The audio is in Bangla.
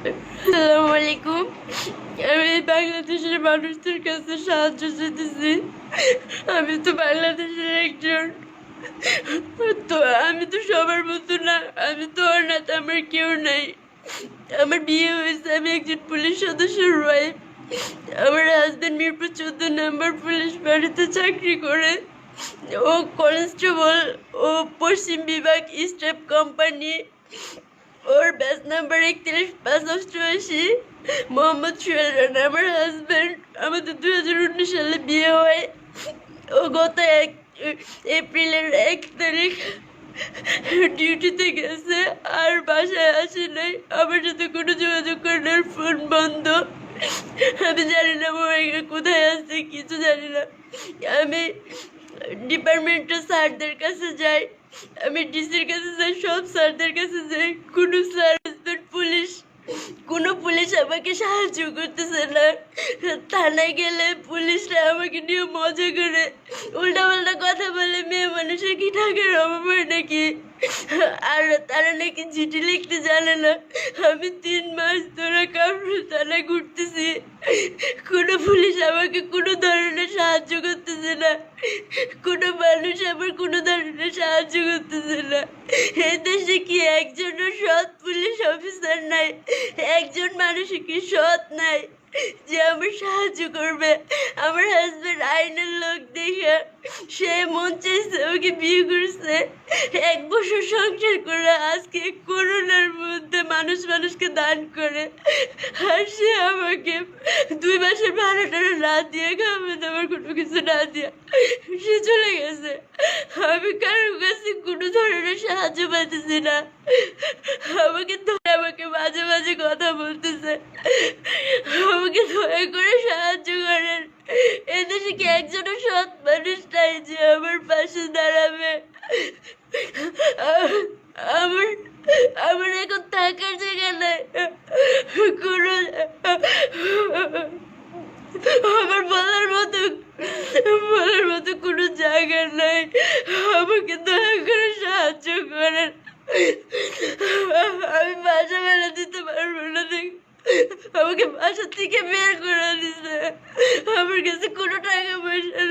আসসালামু আলাইকুম। আমি বাংলাদেশের মানুষদের কাছে সাহায্য চাইতেছি। আমি তো বাংলাদেশের একজন, তো আমি তো সবার মতো না, আমি তো অনাথ, আমার কেউ নাই। আমার বিয়ে হয়েছে, আমি একজন পুলিশ সদস্যের ওয়াইফ। আমার হাজবেন্ড মিরপুর 14 নম্বর পুলিশ বাড়িতে চাকরি করে। ও কনস্টেবল, ও পশ্চিম বিভাগ স্টেপ কোম্পানি। ওর ব্যাচ নাম্বার 31 5 88। মোহাম্মদ সোহেল রানা আমার হাজব্যান্ড। আমাদের 2019 সালে বিয়ে হয়। ও গত এপ্রিলের 1 তারিখ ডিউটিতে গেছে, আর বাসায় আসে নাই। আমার সাথে কোনো যোগাযোগ করার, ফোন বন্ধ। আমি জানি না ও কোথায় আছে, কিছু জানি না। আমি ডিপার্টমেন্টের স্যারদের কাছে যাই, আমি ডিসির কাছে যাই, সব স্যারদের কাছে যাই। কোনো স্যার, পুলিশ, কোনো পুলিশ আমাকে সাহায্য করতেছে না। থানায় গেলে পুলিশরা আমাকে নিয়ে মজা করে, উল্টাপাল্টা কথা বলে, মেয়ে মানুষের কি টাকার অভাব হয় নাকি, আর তারা নাকি চিঠি লিখতে জানে না। আমি 3 মাস ধরে কামরুল থানায় ঘুরতেছি, কোনো পুলিশ আমাকে কোনো ধরনের সাহায্য করতেছে না। কোনো মানুষ আমার কোনো ধরনের সাহায্য করতেছে না। এই দেশে কি একজনও সৎ পুলিশ অফিসার নাই? একজন মানুষ কি সৎ নাই যে আমার সাহায্য করবে? আমার হাজবেন্ড আইনের লোক দেখে সে মন চাইছে ওকে বিয়ে করছে, 1 বছর সংসার করে, আজকে করোনার মধ্যে মানুষ মানুষকে দান করে, আর সে আমাকে 2 মাসের ভাড়াটা না দিয়ে, খাবার দাবার কোনো কিছু না দিয়ে সে চলে গেছে। আমি কারোর কাছে কোনো ধরনের সাহায্য পাইতেছি না। আমাকে ধরে আমাকে মাঝে মাঝে কথা বলতেছে, আমাকে দয়া করে সাহায্য করেন। এদেশে কি একজনও সৎ মানুষ নাই যে আমার পাশে দাঁড়াবে? আমার আমার এখন থাকার জায়গা নাই, কোনো আমার বলার মতো কোনো জায়গা নাই। আমাকে দয়া করে সাহায্য করেন। আমি বাসা ভাড়া দিতে পারবো না, আমাকে বাসা থেকে বের করে দিছে। আমার কাছে কোনো টাকা পয়সা